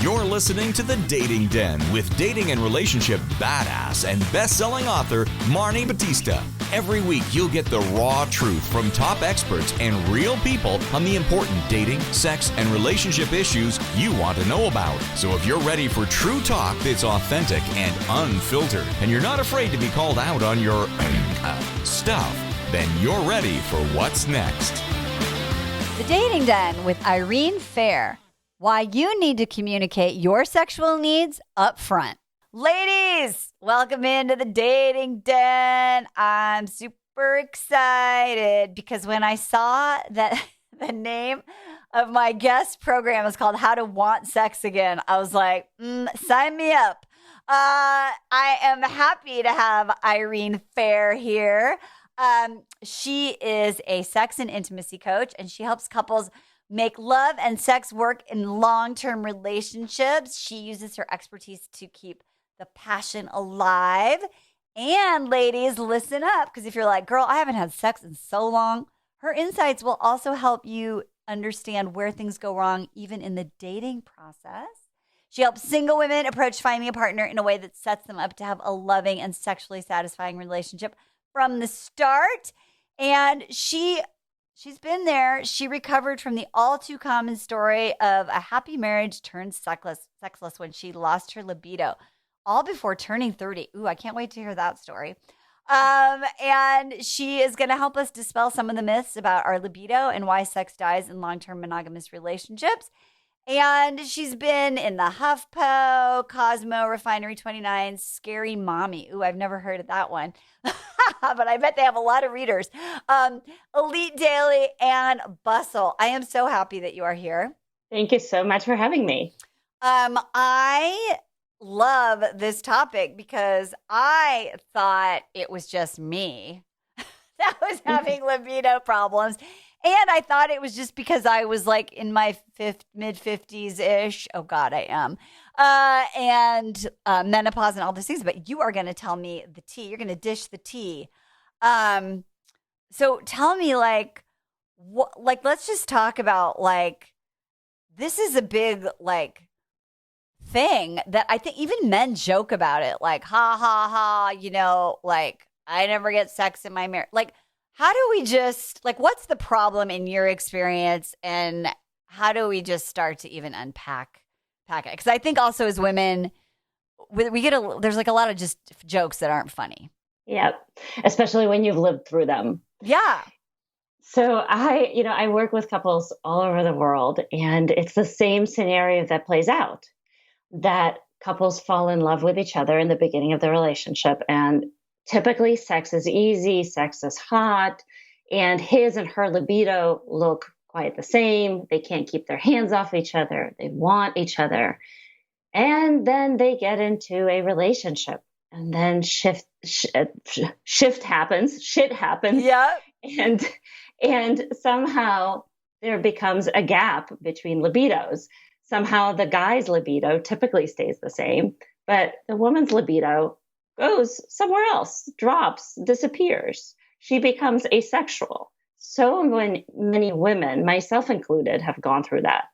You're listening to The Dating Den with dating and relationship badass and best-selling author Marni Batista. Every week, you'll get the raw truth from top experts and real people on the important dating, sex, and relationship issues you want to know about. So if you're ready for true talk that's authentic and unfiltered, and you're not afraid to be called out on your stuff, then you're ready for what's next. The Dating Den with Irene Fair. Why you need to communicate your sexual needs up front. Ladies, welcome into the Dating Den. I'm super excited because when I saw that the name of my guest program is called How to Want Sex Again, I was like, sign me up. I am happy to have Irene Fair here. She is a sex and intimacy coach, and she helps couples make love and sex work in long-term relationships. She uses her expertise to keep the passion alive. And ladies, listen up, because if you're like, girl, I haven't had sex in so long, her insights will also help you understand where things go wrong, even in the dating process. She helps single women approach finding a partner in a way that sets them up to have a loving and sexually satisfying relationship from the start. And she's been there. She recovered from the all too common story of a happy marriage turned sexless when she lost her libido, all before turning 30. Ooh, I can't wait to hear that story. And she is going to help us dispel some of the myths about our libido and why sex dies in long-term monogamous relationships. And she's been in the HuffPo, Cosmo, Refinery 29, Scary Mommy. Ooh, I've never heard of that one. But I bet they have a lot of readers. Elite Daily and Bustle. I am so happy that you are here. Thank you so much for having me. I love this topic because I thought it was just me that was having libido problems. And I thought it was just because I was like in my mid-50s-ish. Oh, God, I am. And menopause and all these things. But you are going to tell me the tea. You're going to dish the tea. So tell me, let's just talk about, this is a big, thing that I think even men joke about it. Like, ha, ha, ha, I never get sex in my marriage. How do we just, what's the problem in your experience, and how do we just start to even unpack it? Because I think also as women, there's a lot of just jokes that aren't funny. Yeah, especially when you've lived through them. Yeah. So I work with couples all over the world, and it's the same scenario that plays out, that couples fall in love with each other in the beginning of the relationship, and typically, sex is easy, sex is hot, and his and her libido look quite the same. They can't keep their hands off each other. They want each other. And then they get into a relationship, and then shift happens, shit happens. Yeah. And somehow there becomes a gap between libidos. Somehow the guy's libido typically stays the same, but the woman's libido goes somewhere else, drops, disappears. She becomes asexual. So many women, myself included, have gone through that.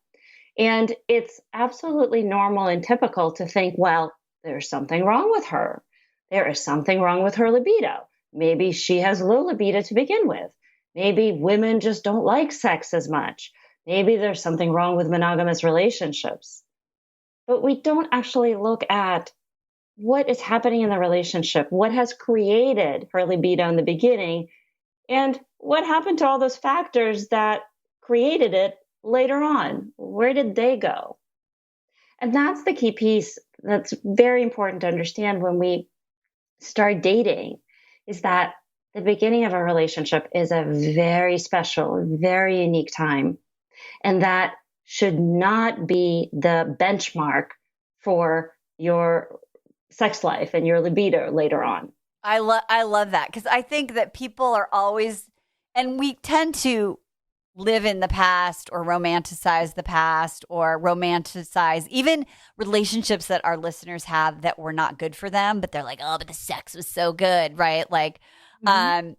And it's absolutely normal and typical to think, well, there's something wrong with her. There is something wrong with her libido. Maybe she has low libido to begin with. Maybe women just don't like sex as much. Maybe there's something wrong with monogamous relationships. But we don't actually look at what is happening in the relationship, what has created her libido in the beginning, and what happened to all those factors that created it later on. Where did they go? And that's the key piece that's very important to understand when we start dating, is that the beginning of a relationship is a very special, very unique time. And that should not be the benchmark for your sex life and your libido later on. I love that, because I think that people are always, and we tend to live in the past or romanticize the past or romanticize even relationships that our listeners have that were not good for them, but they're like, oh, but the sex was so good, right? And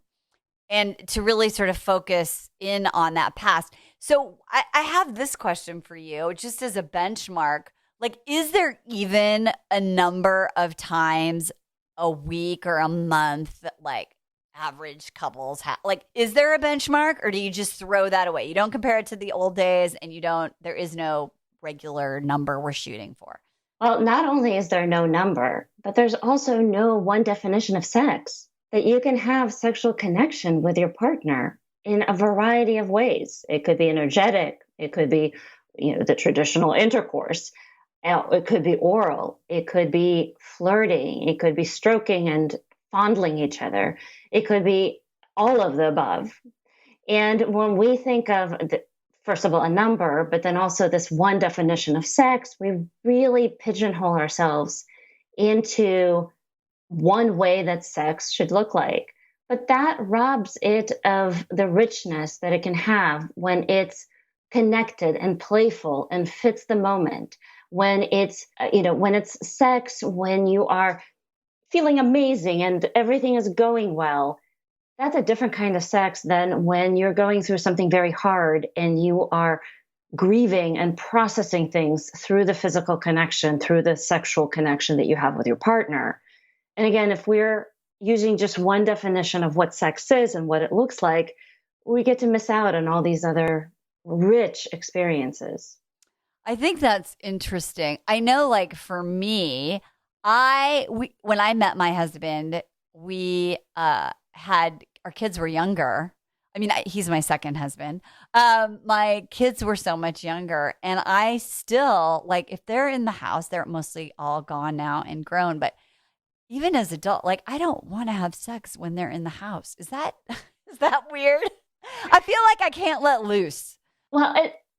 to really sort of focus in on that past. So I have this question for you, just as a benchmark. Like, is there even a number of times a week or a month that like average couples have? Like, is there a benchmark, or do you just throw that away? You don't compare it to the old days, and there is no regular number we're shooting for. Well, not only is there no number, but there's also no one definition of sex. That you can have sexual connection with your partner in a variety of ways. It could be energetic. It could be, the traditional intercourse. It could be oral. It could be flirting. It could be stroking and fondling each other. It could be all of the above. And when we think of, first of all, a number, but then also this one definition of sex, we really pigeonhole ourselves into one way that sex should look like. But that robs it of the richness that it can have when it's connected and playful and fits the moment. When it's, when it's sex, when you are feeling amazing and everything is going well, that's a different kind of sex than when you're going through something very hard and you are grieving and processing things through the physical connection, through the sexual connection that you have with your partner. And again, if we're using just one definition of what sex is and what it looks like, we get to miss out on all these other rich experiences. I think that's interesting. I know, like, for me, when I met my husband, we had our kids were younger. I mean, he's my second husband. My kids were so much younger, and I still, like, if they're in the house, they're mostly all gone now and grown. But even as adult, like, I don't want to have sex when they're in the house. Is that weird? I feel like I can't let loose. Well,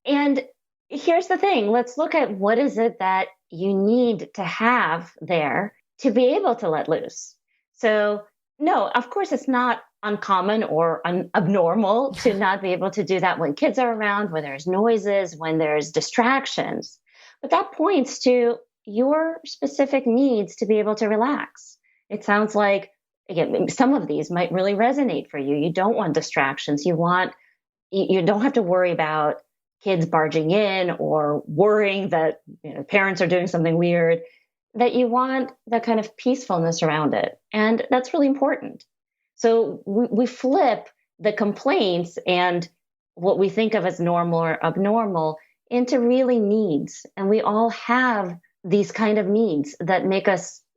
and here's the thing. Let's look at what is it that you need to have there to be able to let loose. So, no, of course, it's not uncommon or abnormal to not be able to do that when kids are around, when there's noises, when there's distractions. But that points to your specific needs to be able to relax. It sounds like, again, some of these might really resonate for you. You don't want distractions. You don't have to worry about kids barging in or worrying that parents are doing something weird, that you want that kind of peacefulness around it. And that's really important. So we flip the complaints and what we think of as normal or abnormal into really needs. And we all have these kind of needs that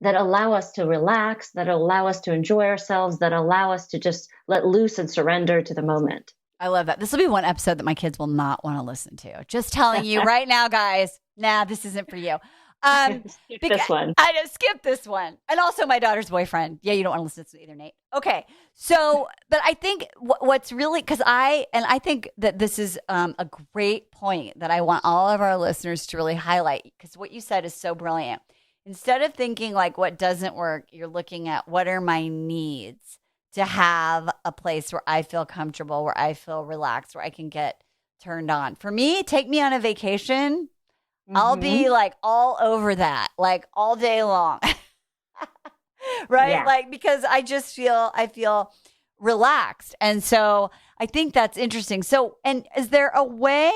allow us to relax, that allow us to enjoy ourselves, that allow us to just let loose and surrender to the moment. I love that. This will be one episode that my kids will not want to listen to. Just telling you right now, guys. Nah, this isn't for you. Skip this one. I know, skip this one. And also my daughter's boyfriend. Yeah, you don't want to listen to either, Nate. Okay. So, but I think what's really, I think that this is a great point that I want all of our listeners to really highlight, because what you said is so brilliant. Instead of thinking like what doesn't work, you're looking at what are my needs to have a place where I feel comfortable, where I feel relaxed, where I can get turned on. For me, take me on a vacation. I'll be like all over that, like all day long. Right? Yeah. Like, because I feel relaxed. And so I think that's interesting. So, and is there a way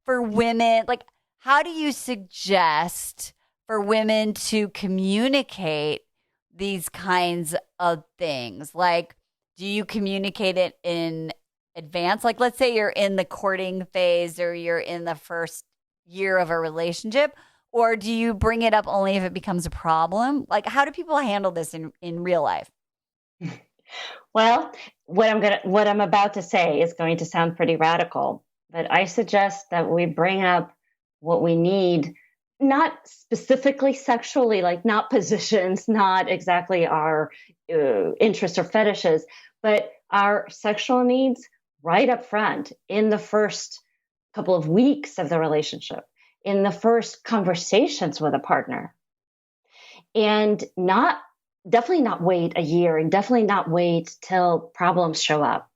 for women, like, how do you suggest for women to communicate these kinds of things? Like, do you communicate it in advance? Like, let's say you're in the courting phase or you're in the first year of a relationship, or do you bring it up only if it becomes a problem? Like, how do people handle this in real life? Well, what I'm about to say is going to sound pretty radical, but I suggest that we bring up what we need, not specifically sexually, like not positions, not exactly our interests or fetishes, but our sexual needs right up front in the first couple of weeks of the relationship, in the first conversations with a partner. And definitely not wait a year, and definitely not wait till problems show up.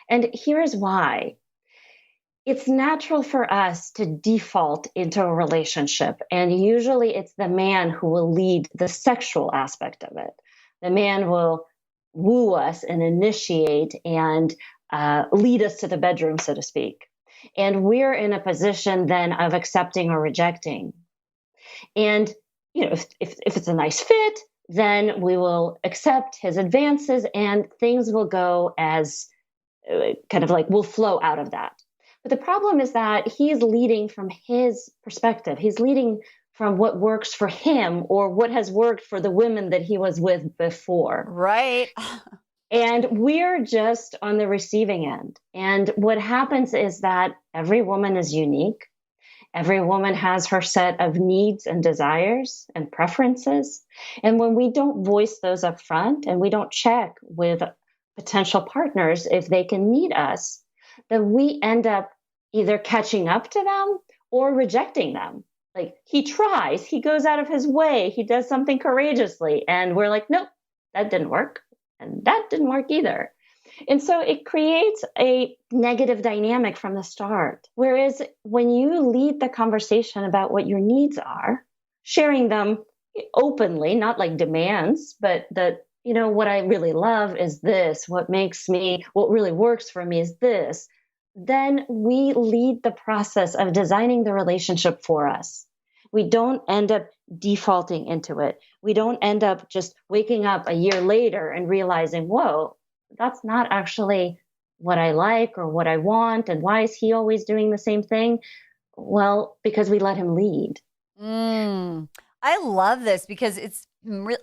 And here's why. It's natural for us to default into a relationship. And usually it's the man who will lead the sexual aspect of it. The man will woo us and initiate and lead us to the bedroom, so to speak. And we're in a position then of accepting or rejecting. And, if it's a nice fit, then we will accept his advances and things will go as kind of like will flow out of that. But the problem is that he's leading from his perspective. He's leading from what works for him or what has worked for the women that he was with before. Right. And we're just on the receiving end. And what happens is that every woman is unique. Every woman has her set of needs and desires and preferences. And when we don't voice those up front and we don't check with potential partners if they can meet us, then we end up either catching up to them or rejecting them. Like he tries, he goes out of his way, he does something courageously, and we're like, nope, that didn't work. And that didn't work either. And so it creates a negative dynamic from the start. Whereas when you lead the conversation about what your needs are, sharing them openly, not like demands, but that, what I really love is this, what really works for me is this, then we lead the process of designing the relationship for us. We don't end up defaulting into it. We don't end up just waking up a year later and realizing, whoa, that's not actually what I like or what I want. And why is he always doing the same thing? Well, because we let him lead. I love this because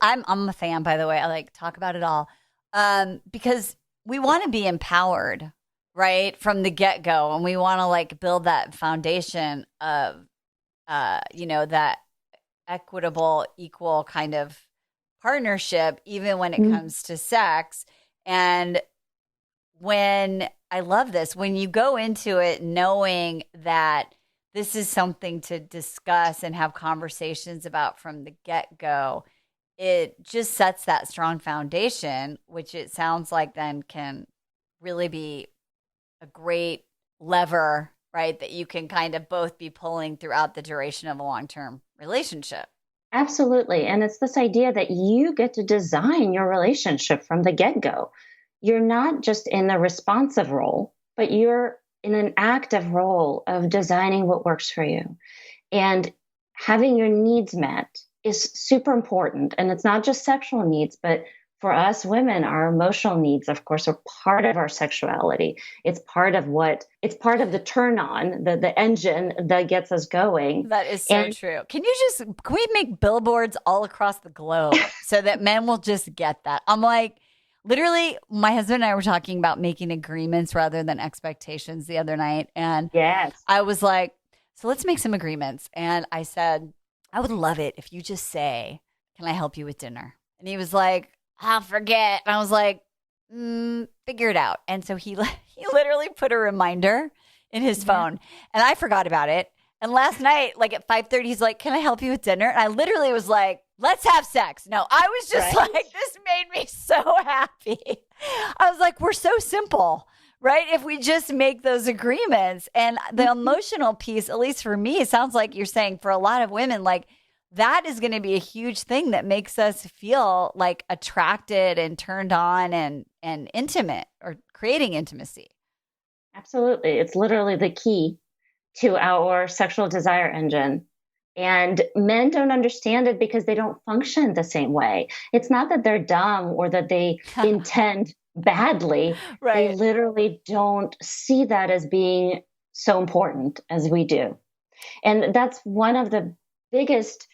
I'm a fan, by the way. I like talk about it all because we want to be empowered, right, from the get-go. And we want to like build that foundation of, that equitable, equal kind of partnership, even when it comes to sex. And I love this, when you go into it knowing that this is something to discuss and have conversations about from the get-go, it just sets that strong foundation, which it sounds like then can really be a great lever, right, that you can kind of both be pulling throughout the duration of a long-term relationship. Absolutely. And it's this idea that you get to design your relationship from the get-go. You're not just in the responsive role, but you're in an active role of designing what works for you. And having your needs met is super important. And it's not just sexual needs, but for us women, our emotional needs, of course, are part of our sexuality. It's part of the turn on, the engine that gets us going. That is so true. Can we make billboards all across the globe so that men will just get that? I'm like, literally, my husband and I were talking about making agreements rather than expectations the other night. And yes, I was like, so let's make some agreements. And I said, I would love it if you just say, can I help you with dinner? And he was like, I'll forget. And I was like, figure it out. And so he literally put a reminder in his phone and I forgot about it. And last night, like at 5:30, he's like, can I help you with dinner? And I literally was like, let's have sex. No, I was just like, this made me so happy. I was like, we're so simple, right? If we just make those agreements. And the emotional piece, at least for me, it sounds like you're saying for a lot of women, like that is going to be a huge thing that makes us feel like attracted and turned on and intimate or creating intimacy. Absolutely. It's literally the key to our sexual desire engine. And men don't understand it because they don't function the same way. It's not that they're dumb or that they intend badly. Right. They literally don't see that as being so important as we do. And that's one of the biggest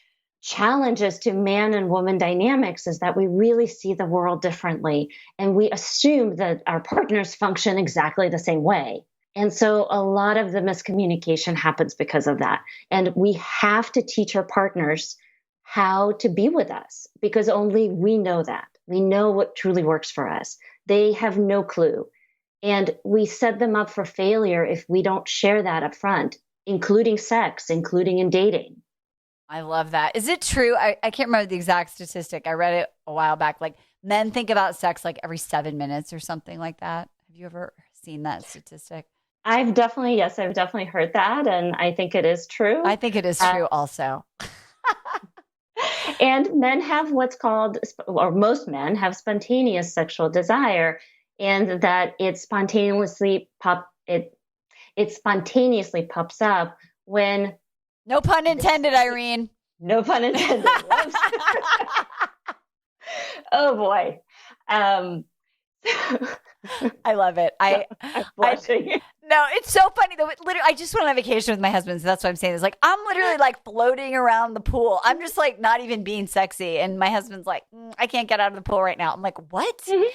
challenges to man and woman dynamics, is that we really see the world differently. And we assume that our partners function exactly the same way. And so a lot of the miscommunication happens because of that. And we have to teach our partners how to be with us, because only we know that. We know what truly works for us. They have no clue. And we set them up for failure if we don't share that up front, including sex, including in dating. I love that. Is it true? I can't remember the exact statistic. I read it a while back. Like men think about sex like every 7 minutes or something like that. Have you ever seen that statistic? I've definitely heard that. And I think it is true. I think it is true also. And men have what's called, or most men have spontaneous sexual desire, and that it spontaneously pops up when... No pun intended, Irene. No pun intended. Whoops. Oh boy. I love it. I'm blushing. No, it's so funny though. Literally, I just went on vacation with my husband, so that's why I'm saying this. Like, I'm literally like floating around the pool. I'm just like not even being sexy, and my husband's like, I can't get out of the pool right now. I'm like, what? Mm-hmm.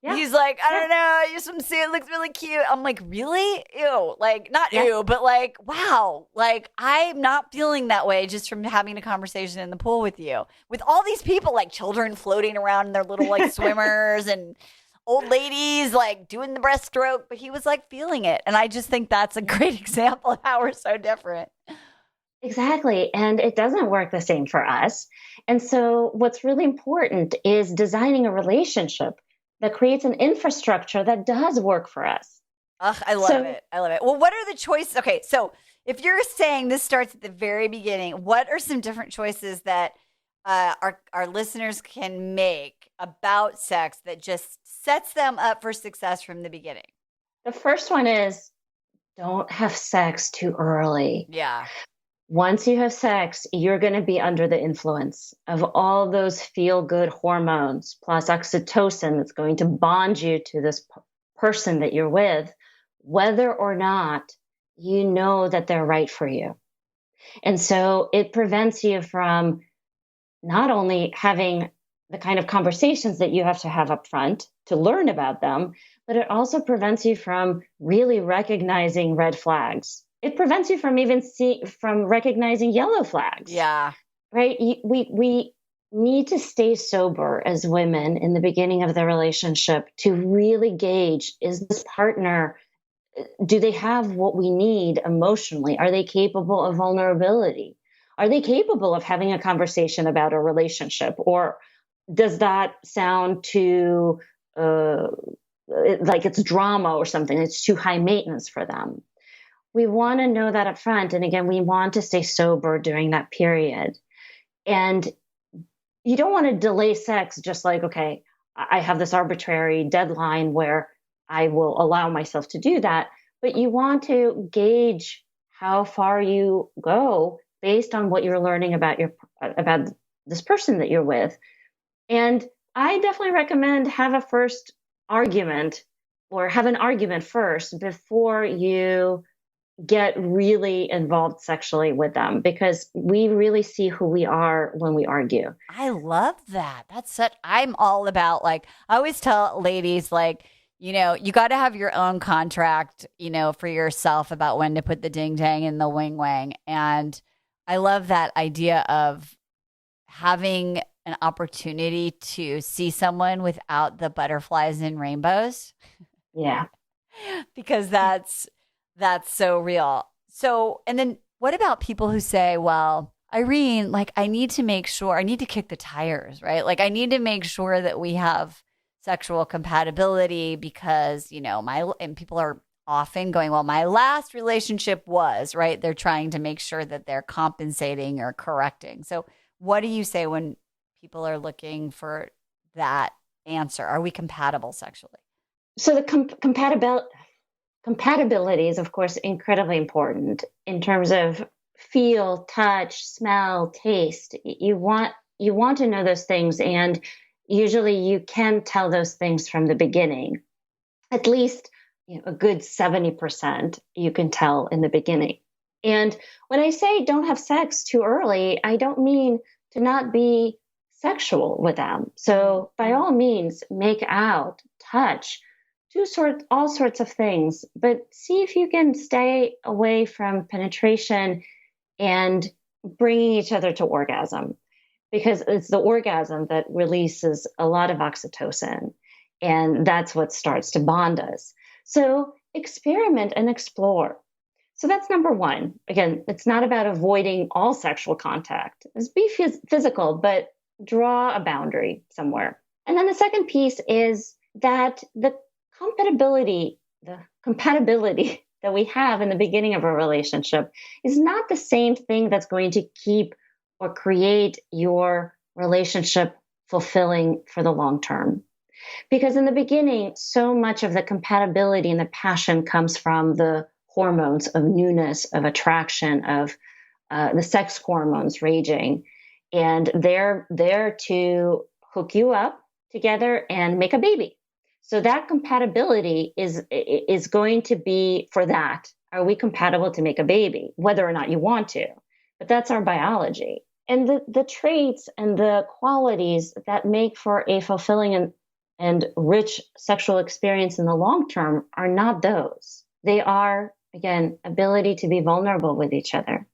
Yeah. He's like, I don't know. You swim suit, it looks really cute. I'm like, really? Ew. Like, not ew, but like, wow. Like, I'm not feeling that way just from having a conversation in the pool with you. With all these people, like children floating around in their little like swimmers and old ladies like doing the breaststroke. But he was like feeling it. And I just think that's a great example of how we're so different. Exactly. And it doesn't work the same for us. And so what's really important is designing a relationship that creates an infrastructure that does work for us. Ugh, I love it. I love it. Well, what are the choices? Okay, so if you're saying this starts at the very beginning, what are some different choices that our listeners can make about sex that just sets them up for success from the beginning? The first one is don't have sex too early. Yeah. Once you have sex, you're going to be under the influence of all those feel-good hormones, plus oxytocin that's going to bond you to this person that you're with, whether or not you know that they're right for you. And so it prevents you from not only having the kind of conversations that you have to have up front to learn about them, but it also prevents you from really recognizing red flags. It prevents you from even from recognizing yellow flags. Yeah. Right? We need to stay sober as women in the beginning of the relationship to really gauge, is this partner, do they have what we need emotionally? Are they capable of vulnerability? Are they capable of having a conversation about a relationship? Or does that sound too like it's drama or something? It's too high maintenance for them. We want to know that up front. And again, we want to stay sober during that period. And you don't want to delay sex just like, okay, I have this arbitrary deadline where I will allow myself to do that. But you want to gauge how far you go based on what you're learning about this person that you're with. And I definitely recommend have a first argument, or have an argument first before you get really involved sexually with them, because we really see who we are when we argue. I love that. I'm all about, like, I always tell ladies, like, you got to have your own contract, for yourself about when to put the ding dang in the wing wang. And I love that idea of having an opportunity to see someone without the butterflies and rainbows. Yeah. Because that's so real. So, and then what about people who say, well, Irene, like, I need to kick the tires, right? Like, I need to make sure that we have sexual compatibility because, and people are often going, well, my last relationship was, right? They're trying to make sure that they're compensating or correcting. So what do you say when people are looking for that answer? Are we compatible sexually? So the compatibility is, of course, incredibly important in terms of feel, touch, smell, taste. You want to know those things, and usually you can tell those things from the beginning. At least a good 70% you can tell in the beginning. And when I say don't have sex too early, I don't mean to not be sexual with them. So by all means, make out, touch, do all sorts of things, but see if you can stay away from penetration and bringing each other to orgasm, because it's the orgasm that releases a lot of oxytocin, and that's what starts to bond us. So experiment and explore. So that's number one. Again, it's not about avoiding all sexual contact. It's be physical, but draw a boundary somewhere. And then the second piece is that the compatibility that we have in the beginning of a relationship is not the same thing that's going to keep or create your relationship fulfilling for the long term. Because in the beginning, so much of the compatibility and the passion comes from the hormones of newness, of attraction, of the sex hormones raging. and they're there to hook you up together and make a baby. So that compatibility is going to be for that. Are we compatible to make a baby, whether or not you want to? But that's our biology. And the traits and the qualities that make for a fulfilling and rich sexual experience in the long term are not those. They are, again, ability to be vulnerable with each other,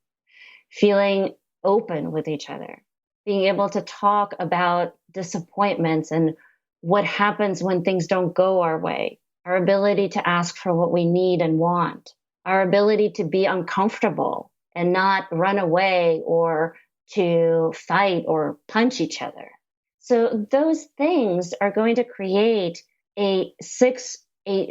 feeling open with each other, being able to talk about disappointments and what happens when things don't go our way, our ability to ask for what we need and want, our ability to be uncomfortable and not run away or to fight or punch each other. So those things are going to create a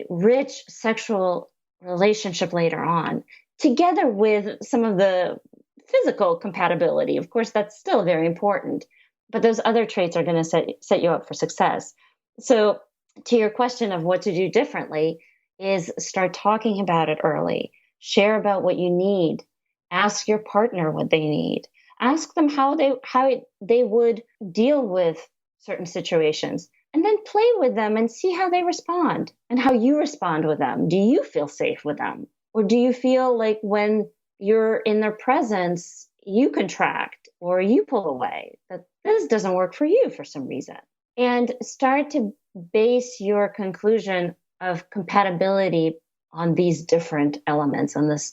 rich sexual relationship later on, together with some of the physical compatibility. Of course, that's still very important, but those other traits are going to set you up for success. So to your question of what to do differently is start talking about it early. Share about what you need. Ask your partner what they need. Ask them how they would deal with certain situations, and then play with them and see how they respond and how you respond with them. Do you feel safe with them? Or do you feel like when you're in their presence, you contract or you pull away, that this doesn't work for you for some reason? And start to base your conclusion of compatibility on these different elements, on this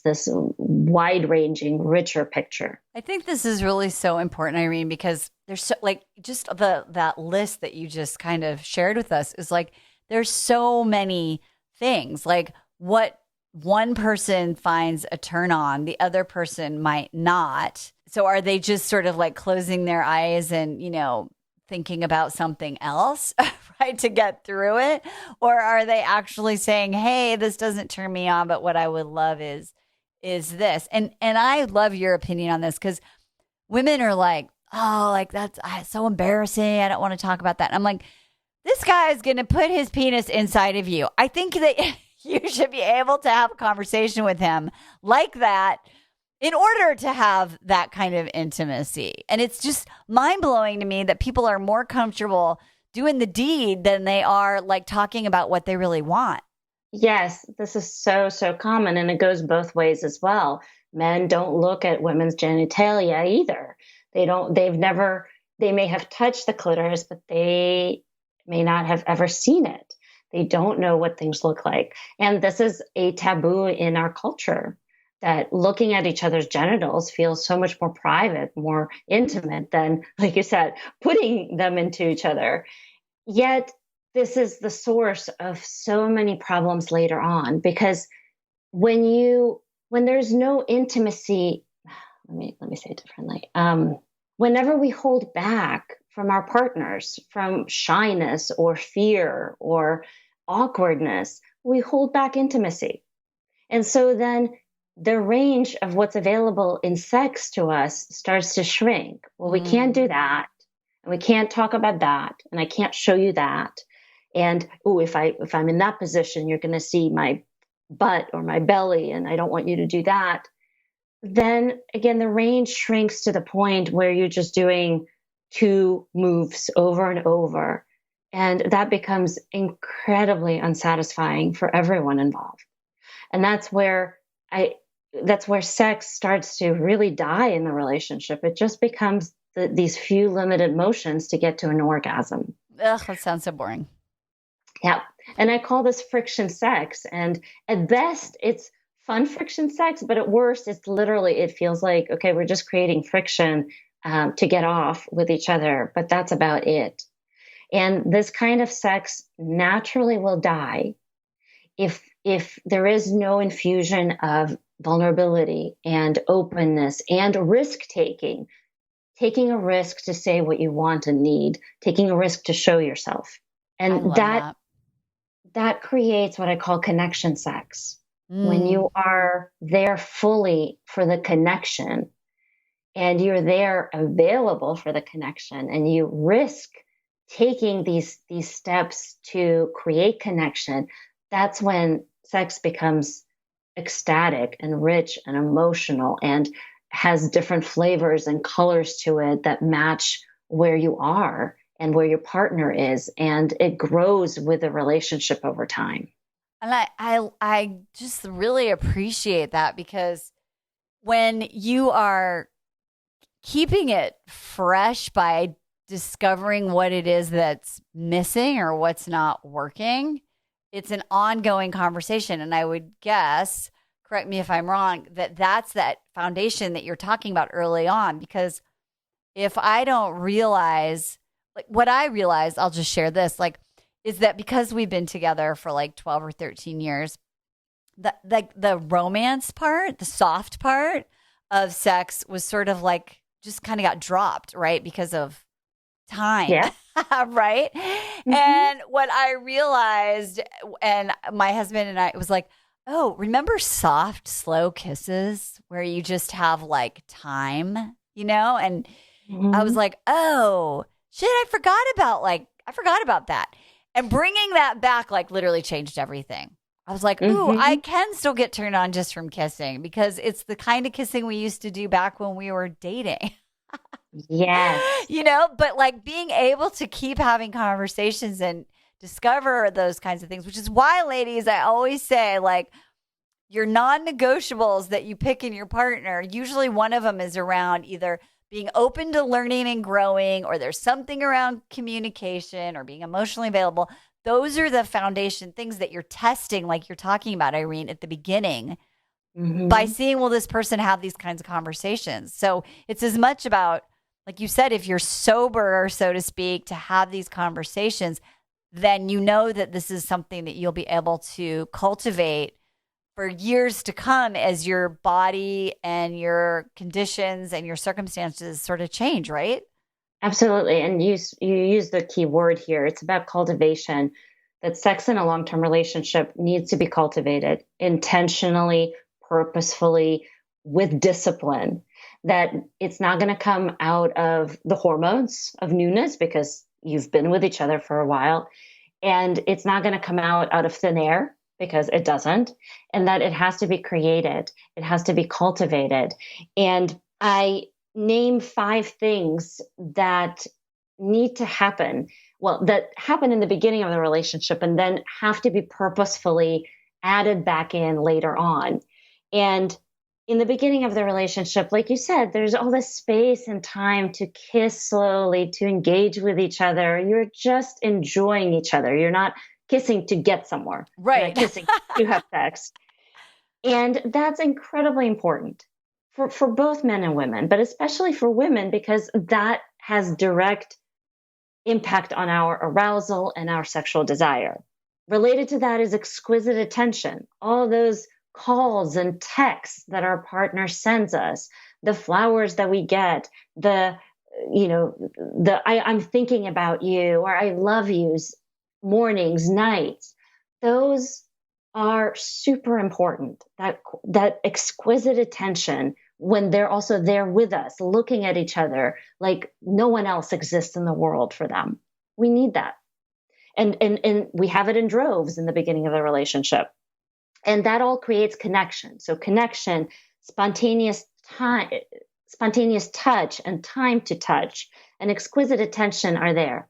wide-ranging, richer picture. I think this is really so important, Irene, because there's so, like, just that list that you just kind of shared with us is like, there's so many things. Like, what one person finds a turn on, the other person might not. So are they just sort of like closing their eyes and, thinking about something else, right, to get through it? Or are they actually saying, hey, this doesn't turn me on, but what I would love is this? And I love your opinion on this, because women are like, oh, like that's so embarrassing. I don't want to talk about that. And I'm like, this guy is going to put his penis inside of you. I think that you should be able to have a conversation with him like that in order to have that kind of intimacy. And it's just mind-blowing to me that people are more comfortable doing the deed than they are like talking about what they really want. Yes, this is so common, and it goes both ways as well. Men don't look at women's genitalia either. They may have touched the clitoris, but they may not have ever seen it. They don't know what things look like. And this is a taboo in our culture, that looking at each other's genitals feels so much more private, more intimate than, like you said, putting them into each other. Yet this is the source of so many problems later on, because when there's no intimacy, let me say it differently. Whenever we hold back from our partners, from shyness or fear or awkwardness, we hold back intimacy. And so then the range of what's available in sex to us starts to shrink. Well, we can't do that, and we can't talk about that, and I can't show you that. And if I'm in that position, you're going to see my butt or my belly, and I don't want you to do that. Then again, the range shrinks to the point where you're just doing two moves over and over, and that becomes incredibly unsatisfying for everyone involved. And that's where sex starts to really die in the relationship. It just becomes these few limited motions to get to an orgasm. Ugh, that sounds so boring. Yeah. And I call this friction sex. And at best, it's fun friction sex, but at worst, it feels like, okay, we're just creating friction to get off with each other, but that's about it. And this kind of sex naturally will die if there is no infusion of vulnerability and openness and risk-taking, taking a risk to say what you want and need, taking a risk to show yourself. And that creates what I call connection sex. When you are there fully for the connection, and you're there available for the connection, and you risk taking these steps to create connection, that's when sex becomes ecstatic and rich and emotional, and has different flavors and colors to it that match where you are and where your partner is. And it grows with the relationship over time. And I just really appreciate that, because when you are keeping it fresh by discovering what it is that's missing or what's not working, it's an ongoing conversation. And I would guess, correct me if I'm wrong, that's that foundation that you're talking about early on. Because if I don't realize, like what I realized, I'll just share this, like, is that because we've been together for like 12 or 13 years, the romance part, the soft part of sex was sort of like just kind of got dropped, right? Because of time. Yeah. Right. Mm-hmm. And what I realized, and my husband and I, it was like, oh, remember soft, slow kisses where you just have like time, And I was like, oh shit, I forgot about that. And bringing that back, like, literally changed everything. I was like, ooh, I can still get turned on just from kissing, because it's the kind of kissing we used to do back when we were dating. Yes. But like being able to keep having conversations and discover those kinds of things, which is why, ladies, I always say, like, your non-negotiables that you pick in your partner, usually one of them is around either being open to learning and growing, or there's something around communication or being emotionally available. Those are the foundation things that you're testing, like you're talking about, Irene, at the beginning, by seeing, will this person have these kinds of conversations? So it's as much about, like you said, if you're sober, so to speak, to have these conversations, then you know that this is something that you'll be able to cultivate for years to come as your body and your conditions and your circumstances sort of change, right? Absolutely. And you use the key word here. It's about cultivation, that sex in a long-term relationship needs to be cultivated intentionally, purposefully, with discipline, that it's not going to come out of the hormones of newness because you've been with each other for a while. And it's not going to come out of thin air, because it doesn't. And that it has to be created. It has to be cultivated. And I name 5 things that need to happen. Well, that happen in the beginning of the relationship and then have to be purposefully added back in later on. And in the beginning of the relationship, like you said, there's all this space and time to kiss slowly, to engage with each other. You're just enjoying each other. You're not kissing to get somewhere. Right. You're not kissing to have sex. And that's incredibly important for both men and women, but especially for women, because that has direct impact on our arousal and our sexual desire. Related to that is exquisite attention. All those calls and texts that our partner sends us, the flowers that we get, I'm thinking about you, or I love yous, mornings, nights, those are super important. That exquisite attention when they're also there with us, looking at each other like no one else exists in the world for them. We need that. And we have it in droves in the beginning of the relationship. And that all creates connection. So connection, spontaneous touch and time to touch and exquisite attention are there.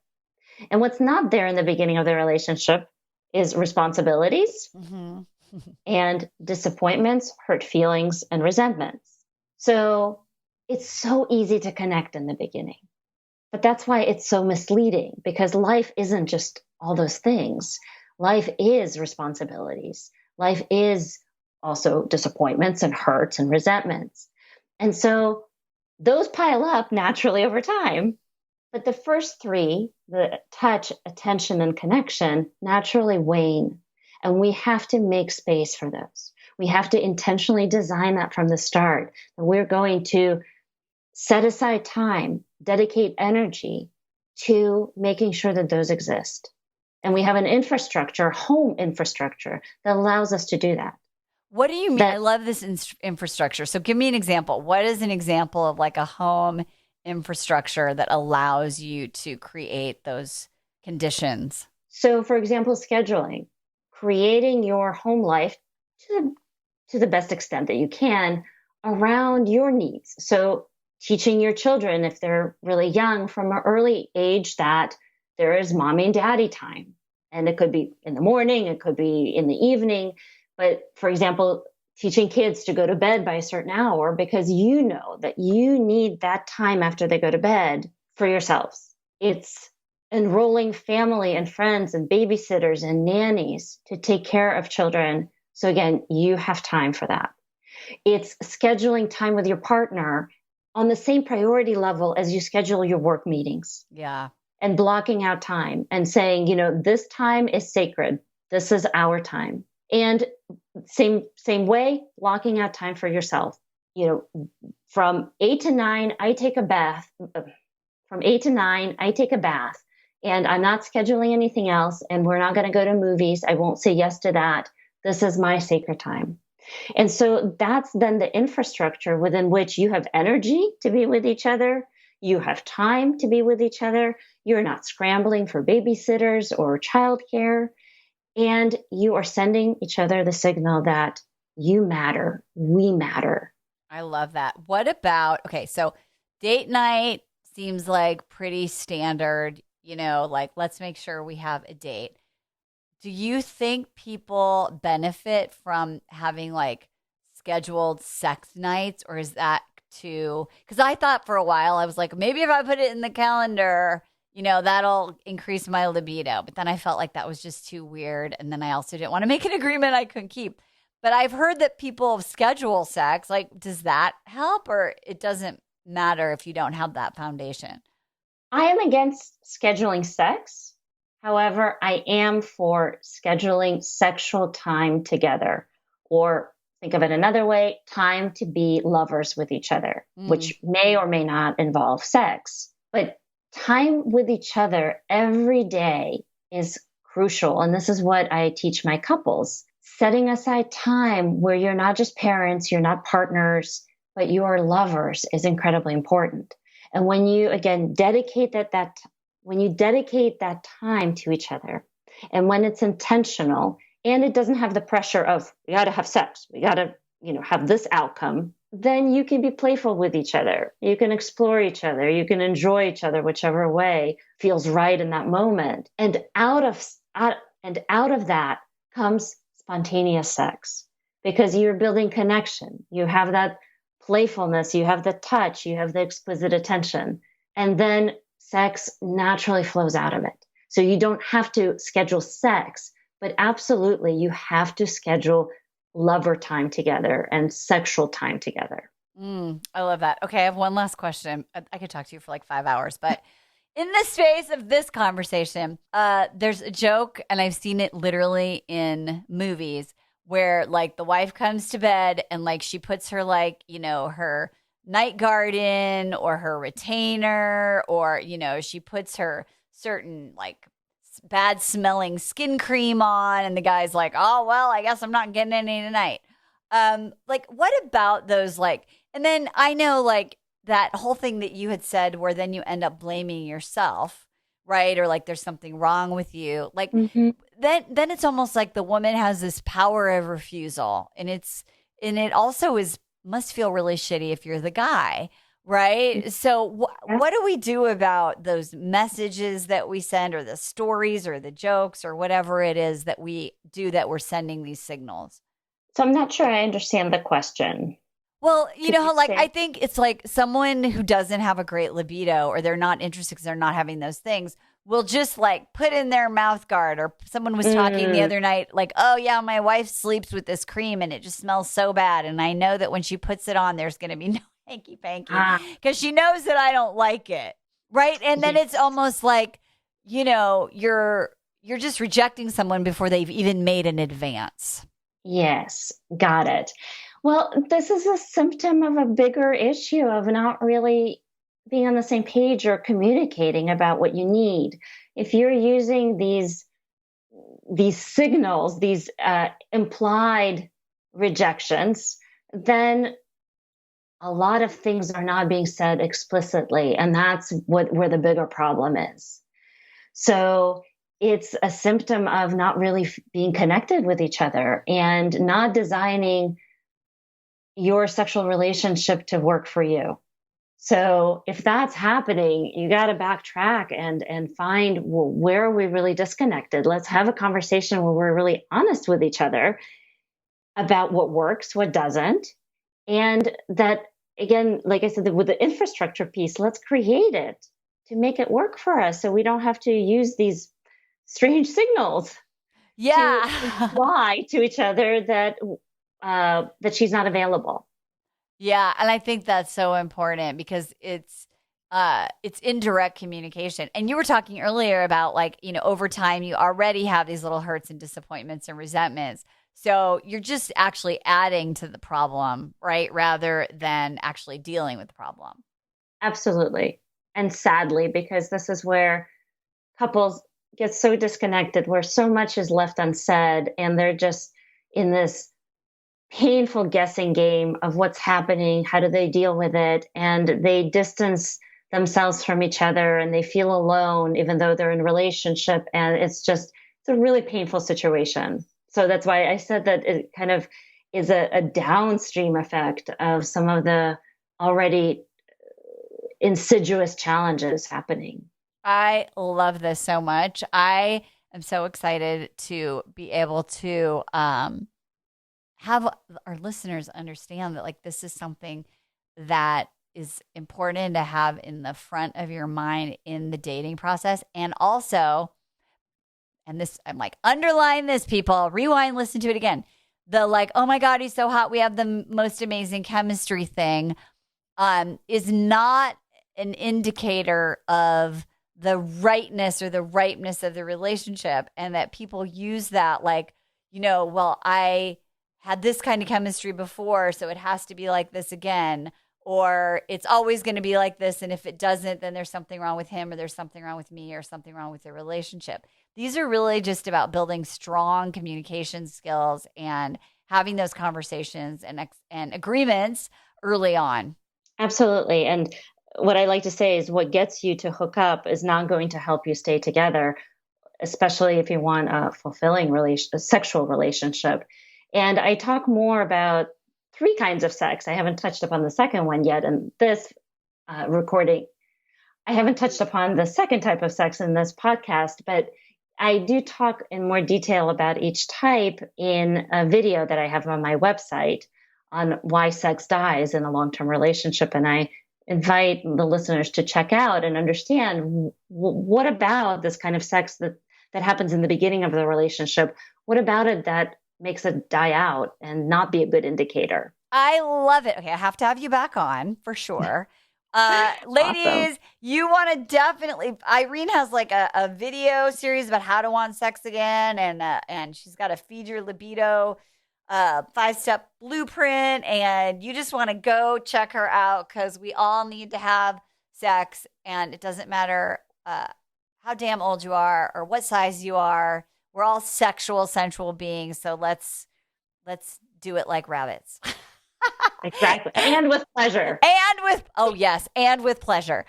And what's not there in the beginning of the relationship is responsibilities and disappointments, hurt feelings, and resentments. So it's so easy to connect in the beginning. But that's why it's so misleading, because life isn't just all those things. Life is responsibilities. Life is also disappointments and hurts and resentments. And so those pile up naturally over time. But the first 3, the touch, attention, and connection, naturally wane. And we have to make space for those. We have to intentionally design that from the start. And we're going to set aside time, dedicate energy to making sure that those exist. And we have an infrastructure, home infrastructure, that allows us to do that. What do you mean? I love this infrastructure. So give me an example. What is an example of like a home infrastructure that allows you to create those conditions? So, for example, scheduling, creating your home life to the best extent that you can around your needs. So teaching your children, if they're really young, from an early age, that there is mommy and daddy time. And it could be in the morning, it could be in the evening. But for example, teaching kids to go to bed by a certain hour because you know that you need that time after they go to bed for yourselves. It's enrolling family and friends and babysitters and nannies to take care of children. So again, you have time for that. It's scheduling time with your partner on the same priority level as you schedule your work meetings. Yeah. And blocking out time and saying, this time is sacred. This is our time. And same way, blocking out time for yourself. From 8 to 9, I take a bath. From 8 to 9, I take a bath. And I'm not scheduling anything else. And we're not going to go to movies. I won't say yes to that. This is my sacred time. And so that's then the infrastructure within which you have energy to be with each other. You have time to be with each other. You're not scrambling for babysitters or childcare. And you are sending each other the signal that you matter, we matter. I love that. What about, okay, so date night seems like pretty standard, like let's make sure we have a date. Do you think people benefit from having like scheduled sex nights, or is that too? Because I thought for a while, I was like, maybe if I put it in the calendar, that'll increase my libido. But then I felt like that was just too weird. And then I also didn't want to make an agreement I couldn't keep. But I've heard that people schedule sex. Like, does that help, or it doesn't matter if you don't have that foundation? I am against scheduling sex. However, I am for scheduling sexual time together, or think of it another way, time to be lovers with each other, which may or may not involve sex. But time with each other every day is crucial. And this is what I teach my couples. Setting aside time where you're not just parents, you're not partners, but you are lovers is incredibly important. And when you, again, dedicate when you dedicate that time to each other, and when it's intentional, and it doesn't have the pressure of, we got to have sex, we got to, have this outcome, then you can be playful with each other. You can explore each other. You can enjoy each other, whichever way feels right in that moment. And out of that comes spontaneous sex, because you're building connection. You have that playfulness, you have the touch, you have the exquisite attention. And then sex naturally flows out of it. So you don't have to schedule sex, but absolutely you have to schedule lover time together and sexual time together. I love that. Okay, I have one last question. I could talk to you for like 5 hours, but in the space of this conversation, there's a joke, and I've seen it literally in movies, where like the wife comes to bed and like she puts her like, her night guard in, or her retainer, or, she puts her certain like bad smelling skin cream on, and the guy's like, oh, well, I guess I'm not getting any tonight. Like, what about those, like, and then I know like that whole thing that you had said where then you end up blaming yourself, right? Or like there's something wrong with you. Like then it's almost like the woman has this power of refusal, and it also must feel really shitty if you're the guy, right? So what do we do about those messages that we send, or the stories or the jokes or whatever it is that we do that we're sending these signals? So I'm not sure I understand the question. Well, I think it's like someone who doesn't have a great libido, or they're not interested because they're not having those things, will just like put in their mouth guard. Or someone was talking the other night, like, oh yeah, my wife sleeps with this cream and it just smells so bad. And I know that when she puts it on, there's going to be no hanky panky because she knows that I don't like it. Right. And then it's almost like, you're just rejecting someone before they've even made an advance. Yes, got it. Well, this is a symptom of a bigger issue of not really being on the same page or communicating about what you need. If you're using these signals, these implied rejections, then a lot of things are not being said explicitly, and that's where the bigger problem is. So it's a symptom of not really being connected with each other, and not designing your sexual relationship to work for you. So if that's happening, you got to backtrack and find, well, where are we really disconnected? Let's have a conversation where we're really honest with each other about what works, what doesn't. And that, again, like I said, with the infrastructure piece, let's create it to make it work for us so we don't have to use these strange signals to lie to each other that she's not available. Yeah, and I think that's so important because it's indirect communication. And you were talking earlier about, like, over time you already have these little hurts and disappointments and resentments. So you're just actually adding to the problem, right? Rather than actually dealing with the problem. Absolutely. And sadly, because this is where couples get so disconnected, where so much is left unsaid, and they're just in this painful guessing game of what's happening, how do they deal with it, and they distance themselves from each other and they feel alone even though they're in a relationship, and it's a really painful situation. So that's why I said that it kind of is a downstream effect of some of the already insidious challenges happening. I love this so much. I am so excited to be able to have our listeners understand that, like, this is something that is important to have in the front of your mind in the dating process. And also, and this, I'm like, underline this, people, rewind, listen to it again. The, like, oh my God, he's so hot, we have the most amazing chemistry thing is not an indicator of the rightness or the ripeness of the relationship. And that people use that, like, well, I had this kind of chemistry before, so it has to be like this again, or it's always going to be like this, and if it doesn't, then there's something wrong with him, or there's something wrong with me, or something wrong with the relationship. These are really just about building strong communication skills and having those conversations and agreements early on. Absolutely. And what I like to say is what gets you to hook up is not going to help you stay together, especially if you want a fulfilling sexual relationship. And I talk more about 3 kinds of sex. I haven't touched upon the second one yet in this recording. I haven't touched upon the second type of sex in this podcast, but I do talk in more detail about each type in a video that I have on my website on why sex dies in a long-term relationship. And I invite the listeners to check out and understand what about this kind of sex that happens in the beginning of the relationship, what about it that makes it die out and not be a good indicator. I love it. Okay, I have to have you back on for sure. Ladies, awesome. You want to definitely, Irene has like a video series about how to want sex again, and she's got a Feed Your Libido 5-step blueprint, and you just want to go check her out because we all need to have sex, and it doesn't matter how damn old you are or what size you are. We're all sexual, sensual beings, so let's do it like rabbits. Exactly, and with pleasure. And with pleasure.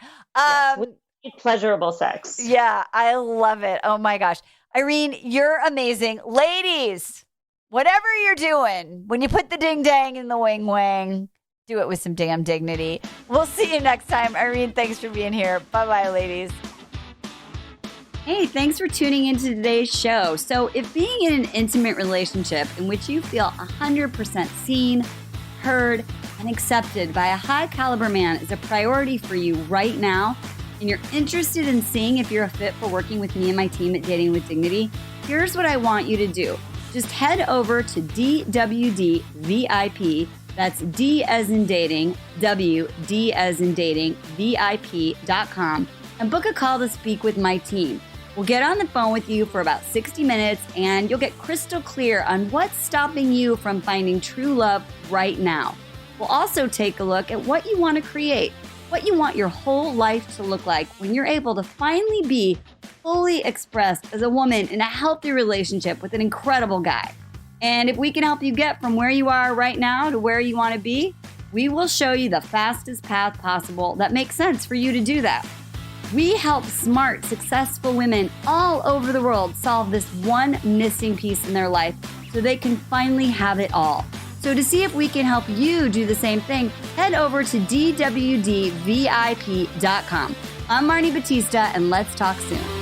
With pleasurable sex. Yeah, I love it. Oh my gosh, Irene, you're amazing, ladies. Whatever you're doing, when you put the ding dang in the wing wang, do it with some damn dignity. We'll see you next time, Irene. Thanks for being here. Bye bye, ladies. Hey, thanks for tuning into today's show. So if being in an intimate relationship in which you feel 100% seen, heard, and accepted by a high caliber man is a priority for you right now, and you're interested in seeing if you're a fit for working with me and my team at Dating with Dignity, here's what I want you to do. Just head over to DWD VIP, that's D as in dating, W, D as in dating, VIP.com, and book a call to speak with my team. We'll get on the phone with you for about 60 minutes, and you'll get crystal clear on what's stopping you from finding true love right now. We'll also take a look at what you want to create, what you want your whole life to look like when you're able to finally be fully expressed as a woman in a healthy relationship with an incredible guy. And if we can help you get from where you are right now to where you want to be, we will show you the fastest path possible that makes sense for you to do that. We help smart, successful women all over the world solve this one missing piece in their life so they can finally have it all. So to see if we can help you do the same thing, head over to dwdvip.com. I'm Marni Batista, and let's talk soon.